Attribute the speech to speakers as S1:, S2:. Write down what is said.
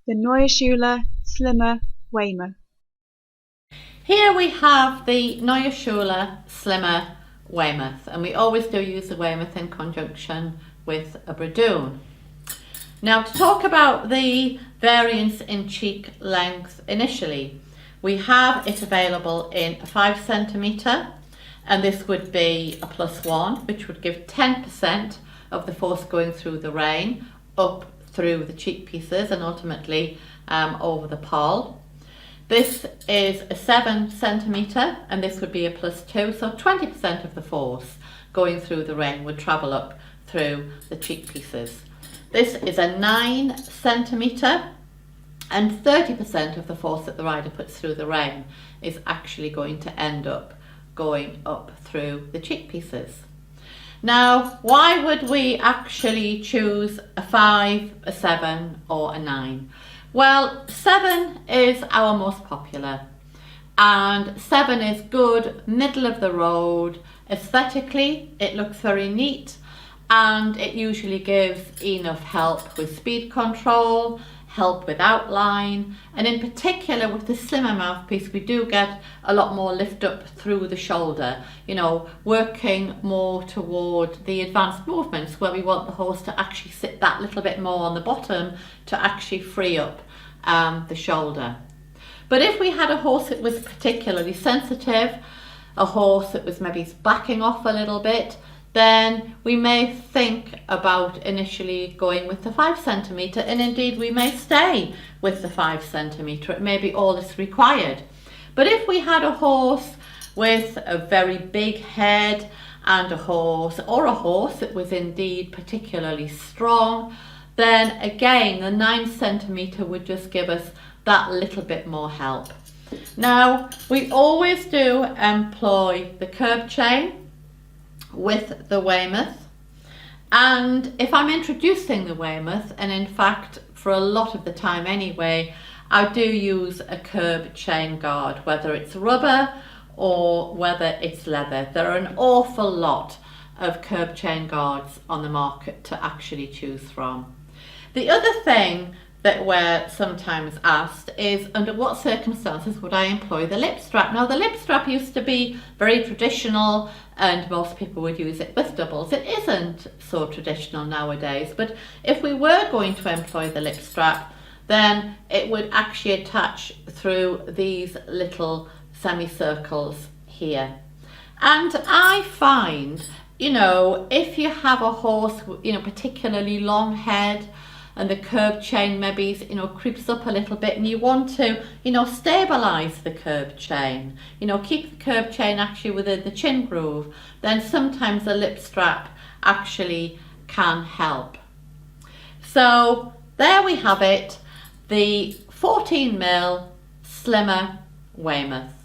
S1: the Neue Schule Slimma Weymouth.
S2: Here we have the Neue Schule Slimma Weymouth, and we always do use the Weymouth in conjunction with a Bridoon. Now, to talk about the variance in cheek length initially, we have it available in a 5 centimetre, and this would be a +1, which would give 10% of the force going through the rein up through the cheek pieces and ultimately over the poll. This is a 7 centimetre, and this would be a +2, so 20% of the force going through the rein would travel up through the cheek pieces. This is a 9 centimetre, and 30% of the force that the rider puts through the rein is actually going to end up going up through the cheek pieces. Now, why would we actually choose a 5, a 7 or a 9? Well, 7 is our most popular, and 7 is good, middle of the road. Aesthetically, it looks very neat, and it usually gives enough help with speed control, help with outline, and in particular with the slimmer mouthpiece we do get a lot more lift up through the shoulder, you know, working more toward the advanced movements where we want the horse to actually sit that little bit more on the bottom to actually free up the shoulder. But if we had a horse that was particularly sensitive, a horse that was maybe backing off a little bit, then we may think about initially going with the 5 centimetre, and indeed we may stay with the 5 centimetre. It may be all that's required. But if we had a horse with a very big head and a horse that was indeed particularly strong, then again the 9 centimetre would just give us that little bit more help. Now, we always do employ the curb chain with the Weymouth, and if I'm introducing the Weymouth, and in fact for a lot of the time anyway, I do use a curb chain guard, whether it's rubber or whether it's leather. There are an awful lot of curb chain guards on the market to actually choose from. The other thing that we're sometimes asked is, under what circumstances would I employ the lip strap? Now, the lip strap used to be very traditional and most people would use it with doubles. It isn't so traditional nowadays, but if we were going to employ the lip strap, then it would actually attach through these little semicircles here. And I find, you know, if you have a horse, you know, particularly long head, and the curb chain maybe, you know, creeps up a little bit, and you want to, you know, stabilize the curb chain, you know, keep the curb chain actually within the chin groove, then sometimes the lip strap actually can help. So there we have it, the 14mm Slimma Weymouth.